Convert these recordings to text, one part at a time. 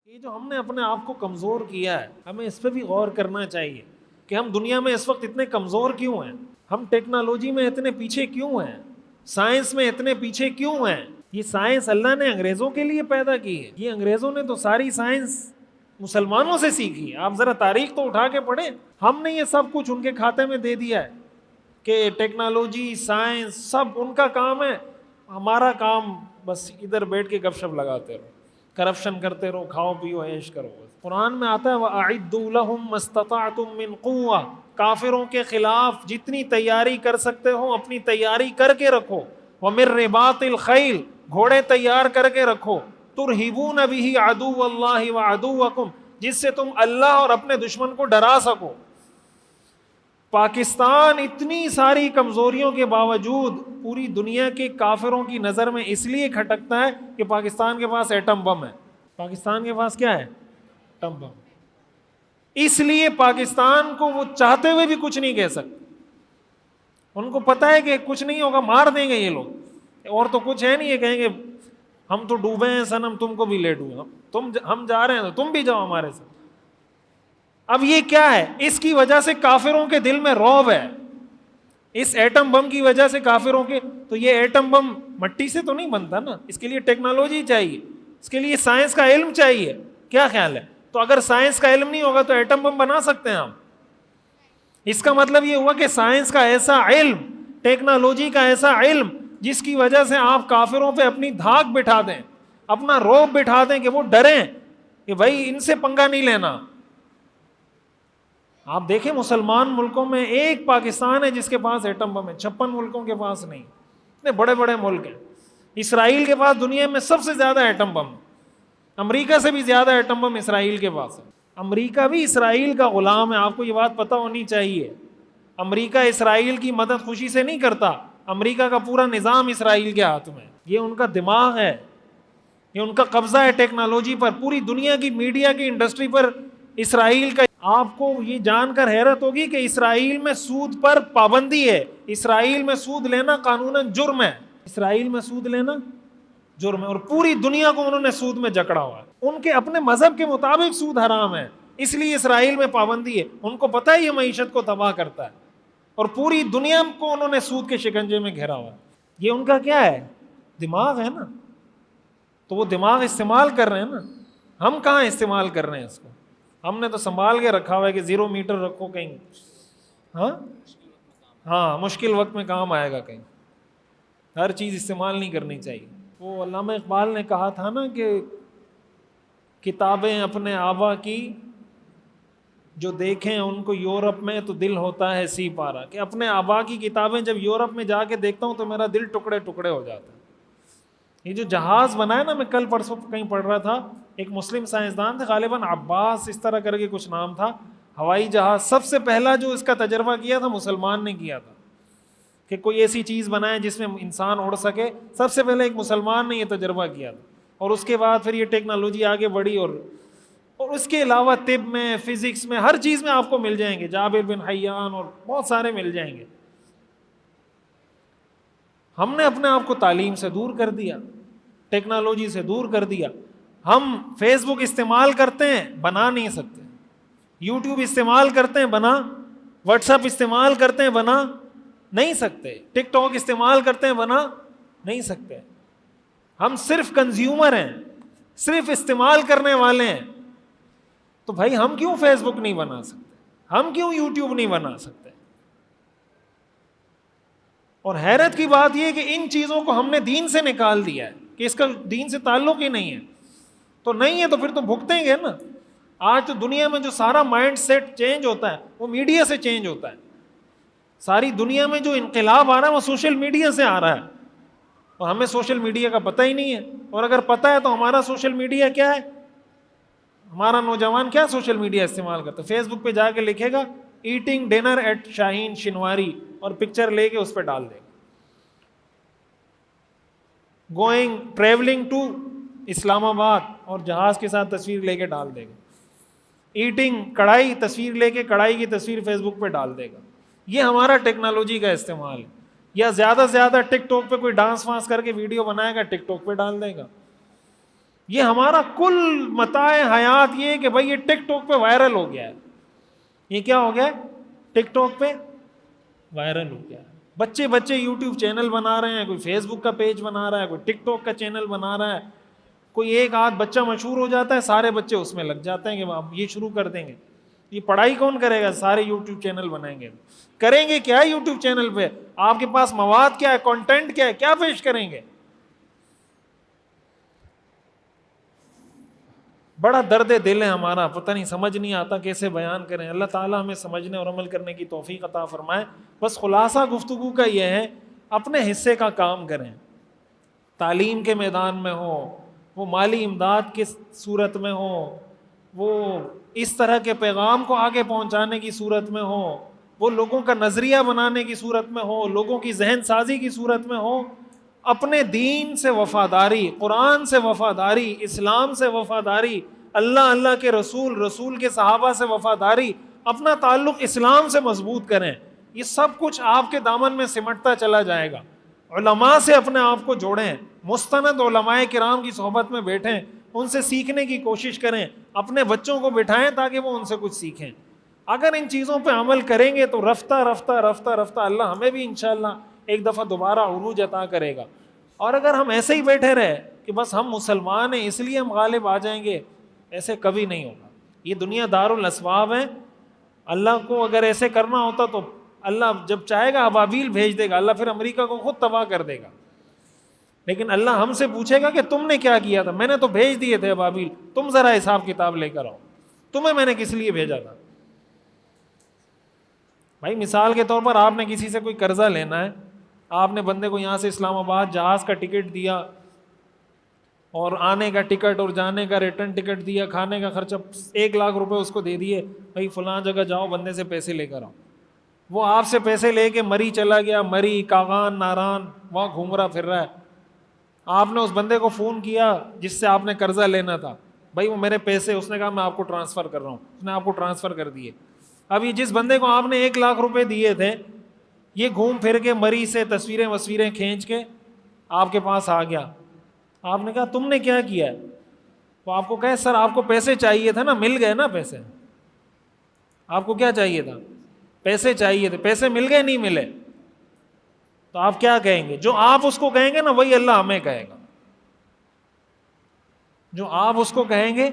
یہ جو ہم نے اپنے آپ کو کمزور کیا ہے، ہمیں اس پہ بھی غور کرنا چاہیے کہ ہم دنیا میں اس وقت اتنے کمزور کیوں ہیں، ہم ٹیکنالوجی میں اتنے پیچھے کیوں ہیں، سائنس میں اتنے پیچھے کیوں ہیں۔ یہ سائنس اللہ نے انگریزوں کے لیے پیدا کی ہے، یہ انگریزوں نے تو ساری سائنس مسلمانوں سے سیکھی۔ آپ ذرا تاریخ تو اٹھا کے پڑھیں، ہم نے یہ سب کچھ ان کے کھاتے میں دے دیا ہے کہ ٹیکنالوجی سائنس سب ان کا کام ہے، ہمارا کام بس ادھر بیٹھ کے گپ شپ لگاتے رہو، کرپشن کرتے رہو، کھاؤ پیو عیش کرو۔ قرآن میں آتا ہے وَأَعِدُّوا لَهُم مَّا اسْتَطَعْتُم مِّن قُوَّةٍ، کافروں کے خلاف جتنی تیاری کر سکتے ہو اپنی تیاری کر کے رکھو۔ وَمِن رِّبَاطِ الْخَيْلِ، گھوڑے تیار کر کے رکھو۔ تُرْهِبُونَ بِهِ عَدُوَّ اللَّهِ وَعَدُوَّكُمْ، جس سے تم اللہ اور اپنے دشمن کو ڈرا سکو۔ پاکستان اتنی ساری کمزوریوں کے باوجود پوری دنیا کے کافروں کی نظر میں اس لیے کھٹکتا ہے کہ پاکستان کے پاس ایٹم بم ہے۔ پاکستان کے پاس کیا ہے؟ Atom bomb. اس لیے پاکستان کو وہ چاہتے ہوئے بھی کچھ نہیں کہہ سکتے، ان کو پتہ ہے کہ کچھ نہیں ہوگا، مار دیں گے یہ لوگ، اور تو کچھ ہے نہیں، یہ کہیں گے ہم تو ڈوبے ہیں صنم، تم کو بھی لے ڈوبا، ہم جا رہے ہیں تو تم بھی جاؤ ہمارے ساتھ۔ اب یہ کیا ہے؟ اس کی وجہ سے کافروں کے دل میں رعب ہے، اس ایٹم بم کی وجہ سے کافروں کے۔ تو یہ ایٹم بم مٹی سے تو نہیں بنتا نا، اس کے لیے ٹیکنالوجی چاہیے، اس کے لیے سائنس کا علم چاہیے۔ کیا خیال ہے؟ تو اگر سائنس کا علم نہیں ہوگا تو ایٹم بم بنا سکتے ہیں ہم؟ اس کا مطلب یہ ہوا کہ سائنس کا ایسا علم، ٹیکنالوجی کا ایسا علم جس کی وجہ سے آپ کافروں پہ اپنی دھاک بٹھا دیں، اپنا رعب بٹھا دیں کہ وہ ڈریں کہ بھائی ان سے پنگا نہیں لینا۔ آپ دیکھیں مسلمان ملکوں میں ایک پاکستان ہے جس کے پاس ایٹم بم ہے، 56 ملکوں کے پاس نہیں۔ اتنے بڑے بڑے ملک ہیں۔ اسرائیل کے پاس دنیا میں سب سے زیادہ ایٹم بم، امریکہ سے بھی زیادہ ایٹم بم اسرائیل کے پاس ہے۔ امریکہ بھی اسرائیل کا غلام ہے، آپ کو یہ بات پتہ ہونی چاہیے۔ امریکہ اسرائیل کی مدد خوشی سے نہیں کرتا، امریکہ کا پورا نظام اسرائیل کے ہاتھ میں، یہ ان کا دماغ ہے، یہ ان کا قبضہ ہے ٹیکنالوجی پر، پوری دنیا کی میڈیا کی انڈسٹری پر اسرائیل کا۔ آپ کو یہ جان کر حیرت ہوگی کہ اسرائیل میں سود پر پابندی ہے، اسرائیل میں سود لینا قانوناً جرم ہے، اسرائیل میں سود لینا جرم ہے، اور پوری دنیا کو انہوں نے سود میں جکڑا ہوا ہے۔ ان کے اپنے مذہب کے مطابق سود حرام ہے، اس لیے اسرائیل میں پابندی ہے، ان کو پتہ ہے یہ معیشت کو تباہ کرتا ہے، اور پوری دنیا کو انہوں نے سود کے شکنجے میں گھیرا ہوا ہے۔ یہ ان کا کیا ہے؟ دماغ ہے نا، تو وہ دماغ استعمال کر رہے ہیں نا، ہم کہاں استعمال کر رہے ہیں اس کو؟ ہم نے تو سنبھال کے رکھا ہوا ہے کہ 0 میٹر رکھو کہیں، ہاں مشکل وقت میں کام آئے گا، کہیں ہر چیز استعمال نہیں کرنی چاہیے۔ وہ علامہ اقبال نے کہا تھا نا کہ کتابیں اپنے آبا کی جو دیکھیں ان کو یورپ میں تو دل ہوتا ہے سی پارا، کہ اپنے آبا کی کتابیں جب یورپ میں جا کے دیکھتا ہوں تو میرا دل ٹکڑے ٹکڑے ہو جاتا ہے۔ یہ جو جہاز بنا ہے نا، میں کل پرسوں کہیں پڑھ رہا تھا، ایک مسلم سائنسدان تھے غالباً عباس اس طرح کر کے کچھ نام تھا، ہوائی جہاز سب سے پہلا جو اس کا تجربہ کیا تھا مسلمان نے کیا تھا، کہ کوئی ایسی چیز بنائے جس میں انسان اڑ سکے، سب سے پہلے ایک مسلمان نے یہ تجربہ کیا تھا، اور اس کے بعد پھر یہ ٹیکنالوجی آگے بڑھی، اور اس کے علاوہ طب میں، فزکس میں، ہر چیز میں آپ کو مل جائیں گے، جابر بن حیان اور بہت سارے مل جائیں گے۔ ہم نے اپنے آپ کو تعلیم سے دور کر دیا، ٹیکنالوجی سے دور کر دیا۔ ہم فیس بک استعمال کرتے ہیں، بنا نہیں سکتے، یوٹیوب استعمال کرتے ہیں، بنا، واٹس ایپ استعمال کرتے ہیں، بنا نہیں سکتے، ٹک ٹاک استعمال کرتے ہیں، بنا نہیں سکتے۔ ہم صرف کنزیومر ہیں، صرف استعمال کرنے والے ہیں۔ تو بھائی ہم کیوں فیس بک نہیں بنا سکتے؟ ہم کیوں یوٹیوب نہیں بنا سکتے؟ اور حیرت کی بات یہ کہ ان چیزوں کو ہم نے دین سے نکال دیا ہے کہ اس کا دین سے تعلق ہی نہیں ہے۔ تو نہیں ہے تو پھر تو بھگتیں گے نا۔ آج تو دنیا میں جو سارا مائنڈ سیٹ چینج ہوتا ہے وہ میڈیا سے چینج ہوتا ہے۔ ساری دنیا میں جو انقلاب آ رہا ہے وہ سوشل میڈیا سے آ رہا ہے، اور ہمیں سوشل میڈیا کا پتہ ہی نہیں ہے۔ اور اگر پتہ ہے تو ہمارا سوشل میڈیا کیا ہے؟ ہمارا نوجوان کیا سوشل میڈیا استعمال کرتا ہے؟ فیس بک پہ جا کے لکھے گا ایٹنگ ڈنر ایٹ شاہین شنواری، اور پکچر لے کے اس پہ ڈال دے گا، گوئنگ ٹریولنگ ٹو اسلام آباد، اور جہاز کے ساتھ تصویر لے کے ڈال دے گا، ایٹنگ کڑھائی، تصویر لے کے کڑھائی کی تصویر فیس بک پہ ڈال دے گا۔ یہ ہمارا ٹیکنالوجی کا استعمال ہے۔ یا زیادہ سے زیادہ ٹک ٹاک پہ کوئی ڈانس وانس کر کے ویڈیو بنائے گا، ٹک ٹاک پہ ڈال دے گا۔ یہ ہمارا کل متاع حیات یہ ہے کہ بھائی یہ ٹک ٹاک پہ وائرل ہو گیا ہے. یہ کیا ہو گیا ہے؟ ٹک ٹاک پہ وائرل ہو گیا ہے. بچے یوٹیوب چینل بنا رہے ہیں, کوئی فیس بک کا پیج بنا رہا ہے, کوئی ٹک ٹاک کا چینل بنا رہا ہے. کوئی ایک آدھ بچہ مشہور ہو جاتا ہے, سارے بچے اس میں لگ جاتے ہیں کہ آپ یہ شروع کر دیں گے. یہ پڑھائی کون کرے گا؟ سارے یوٹیوب چینل بنائیں گے. کریں گے کیا یوٹیوب چینل پہ؟ آپ کے پاس مواد کیا ہے, کنٹینٹ کیا ہے, کیا پیش کریں گے؟ بڑا درد دل ہے ہمارا, پتہ نہیں, سمجھ نہیں آتا کیسے بیان کریں. اللہ تعالیٰ ہمیں سمجھنے اور عمل کرنے کی توفیق عطا فرمائے. بس خلاصہ گفتگو کا یہ ہے, اپنے حصے کا کام کریں. تعلیم کے میدان میں ہو, وہ مالی امداد کی صورت میں ہو, وہ اس طرح کے پیغام کو آگے پہنچانے کی صورت میں ہو, وہ لوگوں کا نظریہ بنانے کی صورت میں ہو, لوگوں کی ذہن سازی کی صورت میں ہو. اپنے دین سے وفاداری, قرآن سے وفاداری, اسلام سے وفاداری, اللہ کے رسول کے صحابہ سے وفاداری, اپنا تعلق اسلام سے مضبوط کریں. یہ سب کچھ آپ کے دامن میں سمٹتا چلا جائے گا. علماء سے اپنے آپ کو جوڑیں, مستند علماء کرام کی صحبت میں بیٹھیں, ان سے سیکھنے کی کوشش کریں, اپنے بچوں کو بٹھائیں تاکہ وہ ان سے کچھ سیکھیں. اگر ان چیزوں پہ عمل کریں گے تو رفتہ رفتہ رفتہ رفتہ اللہ ہمیں بھی انشاءاللہ ایک دفعہ دوبارہ عروج عطا کرے گا. اور اگر ہم ایسے ہی بیٹھے رہے کہ بس ہم مسلمان ہیں اس لیے ہم غالب آ جائیں گے, ایسے کبھی نہیں ہوگا. یہ دنیا دار الاسباب ہے. اللہ کو اگر ایسے کرنا ہوتا تو اللہ جب چاہے گا ابابیل بھیج دے گا, اللہ پھر امریکہ کو خود تباہ کر دے گا. لیکن اللہ ہم سے پوچھے گا کہ تم نے کیا کیا تھا؟ میں نے تو بھیج دیے تھے ابابیل, تم ذرا حساب کتاب لے کر آؤ, تمہیں میں نے کس لیے بھیجا تھا. بھائی مثال کے طور پر آپ نے کسی سے کوئی قرضہ لینا ہے, آپ نے بندے کو یہاں سے اسلام آباد جہاز کا ٹکٹ دیا اور آنے کا ٹکٹ اور جانے کا ریٹرن ٹکٹ دیا, کھانے کا خرچہ 1 لاکھ روپے اس کو دے دیے, بھائی فلاں جگہ جاؤ, بندے سے پیسے لے کر آؤ. وہ آپ سے پیسے لے کے مری چلا گیا, مری, کاغان, ناران, وہاں گھوم رہا پھر رہا ہے. آپ نے اس بندے کو فون کیا جس سے آپ نے قرضہ لینا تھا, بھائی وہ میرے پیسے, اس نے کہا میں آپ کو ٹرانسفر کر رہا ہوں, اس نے آپ کو ٹرانسفر کر دیے. اب یہ جس بندے کو آپ نے 1 لاکھ روپے دیے تھے, یہ گھوم پھر کے مری سے تصویریں کھینچ کے آپ کے پاس آ گیا. آپ نے کہا تم نے کیا کیا ہے؟ وہ آپ کو کہے سر آپ کو پیسے چاہیے تھا نا, مل گئے نا پیسے. آپ کو کیا چاہیے تھا؟ پیسے چاہیے تھے, پیسے مل گئے نہیں ملے. تو آپ کیا کہیں گے؟ جو آپ اس کو کہیں گے نا وہی اللہ ہمیں کہے گا. جو آپ اس کو کہیں گے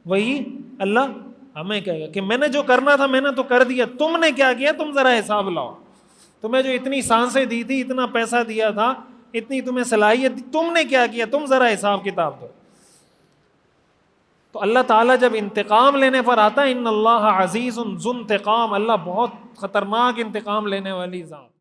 وہی اللہ ہمیں کہے گا کہ میں نے جو کرنا تھا میں نے تو کر دیا, تم نے کیا کیا, تم ذرا حساب لاؤ. تمہیں جو اتنی سانسیں دی تھی, اتنا پیسہ دیا تھا, اتنی تمہیں صلاحیت دی, تم نے کیا کیا, تم ذرا حساب کتاب دو. تو اللہ تعالیٰ جب انتقام لینے پر آتا ہے, ان اللہ عزیز ذو انتقام, اللہ بہت خطرناک انتقام لینے والی ذات.